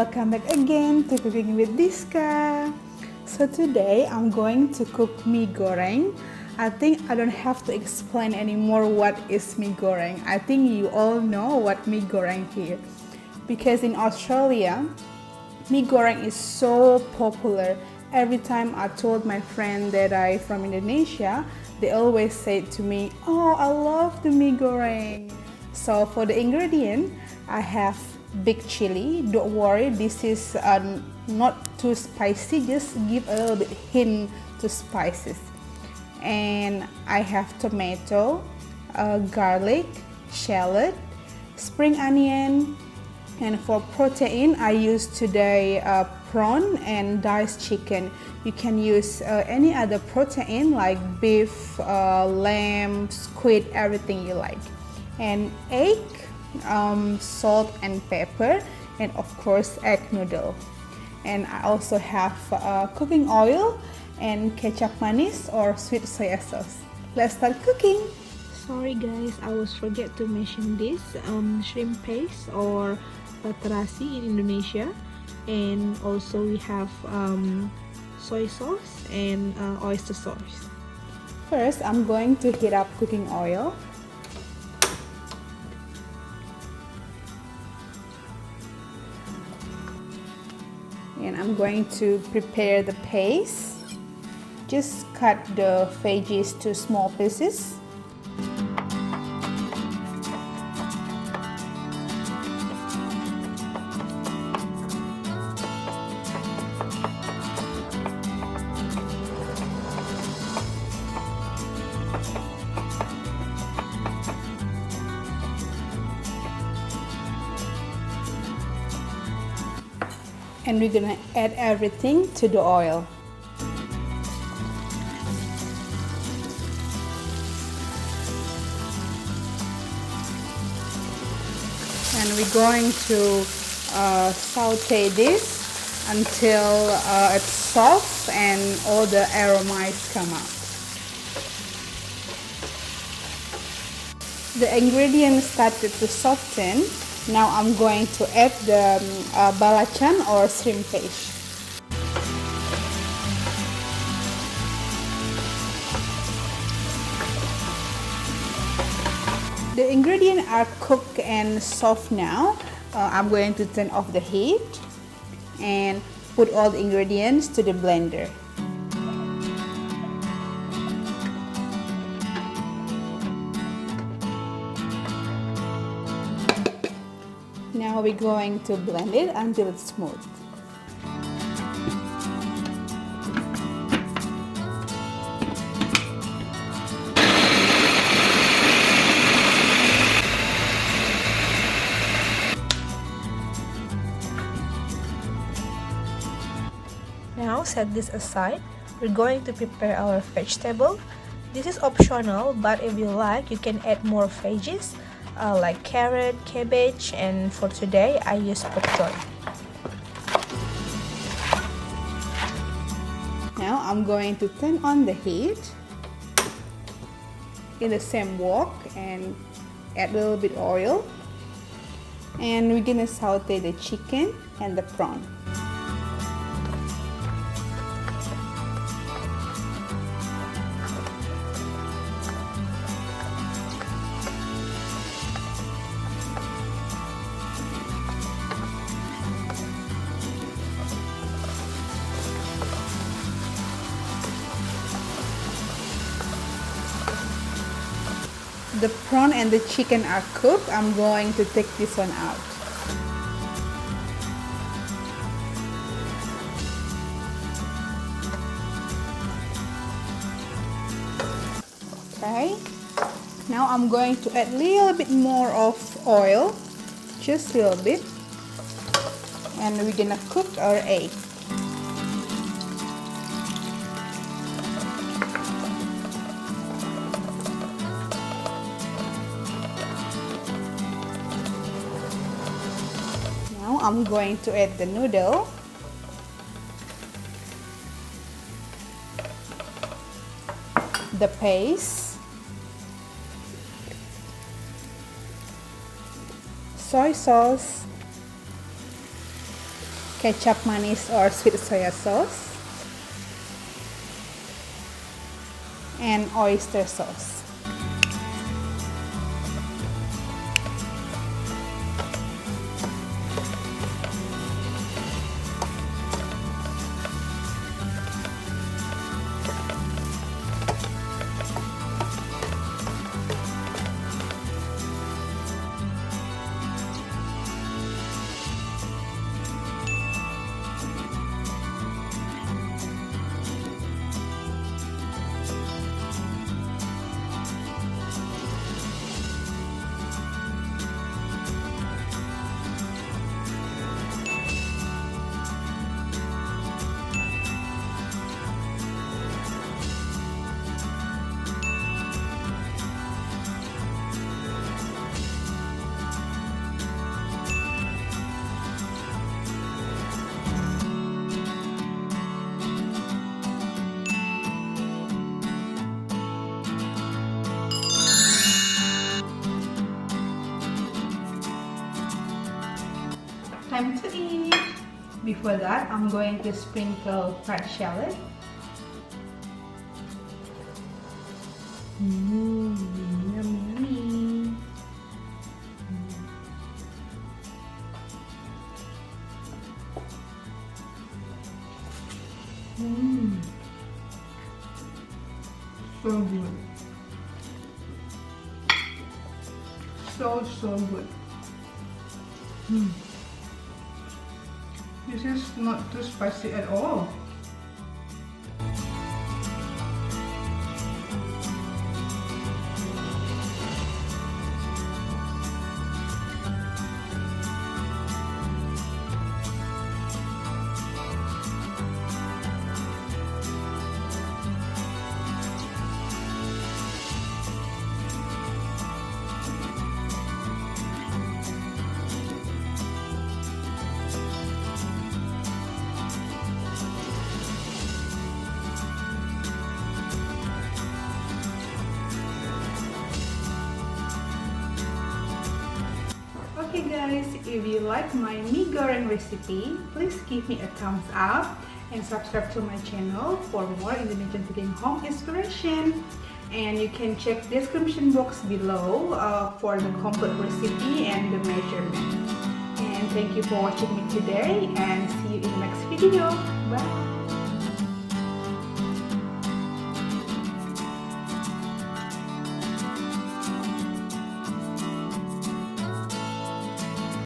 welcome back again to Cooking with Diska. So today I'm going to cook mie goreng. I think I don't have to explain anymore what is mie goreng. I think you all know what mie goreng here. Because in Australia, mie goreng is so popular. Every time I told my friend that I'm from Indonesia, they always say to me, "Oh, I love the mie goreng." So for the ingredient, I have big chili. Don't worry, this is not too spicy, just give a little bit hint to spices. And I have tomato, garlic, shallot, spring onion, and for protein I use today prawn and diced chicken. You can use any other protein like beef, lamb, squid, everything you like. And egg, salt and pepper, and of course egg noodle. And I also have cooking oil and kecap manis or sweet soya sauce. Let's start cooking. Sorry guys, I was forget to mention this shrimp paste or terasi in Indonesia, and also we have soy sauce and oyster sauce. First, I'm going to heat up cooking oil. And I'm going to prepare the paste. Just cut the veggies to small pieces. And we're gonna add everything to the oil. And we're going to saute this until it's soft and all the aromas come out. The ingredients started to soften. Now I'm going to add the belacan or shrimp paste. The ingredients are cooked and soft now. I'm going to turn off the heat and put all the ingredients to the blender. Now we're going to blend it until it's smooth. Now set this aside. We're going to prepare our vegetable. This is optional, but if you like, you can add more veggies like carrot, cabbage, and for today I use pork choy. Now I'm going to turn on the heat in the same wok and add a little bit oil, and we're gonna saute the chicken and the prawn. The prawn and the chicken are cooked. I'm going to take this one out. Okay. Now I'm going to add a little bit more of oil, just a little bit, and we're gonna cook our egg. I'm going to add the noodle, the paste, soy sauce, kecap manis or sweet soya sauce, and oyster sauce. Time to eat. Before that, I'm going to sprinkle fried shallot. Yummy. So good. So good. This is not too spicy at all. Okay guys, if you like my mie goreng recipe, please give me a thumbs up and subscribe to my channel for more Indonesian cooking home inspiration. And you can check description box below for the complete recipe and the measurement. And thank you for watching me today, and see you in the next video.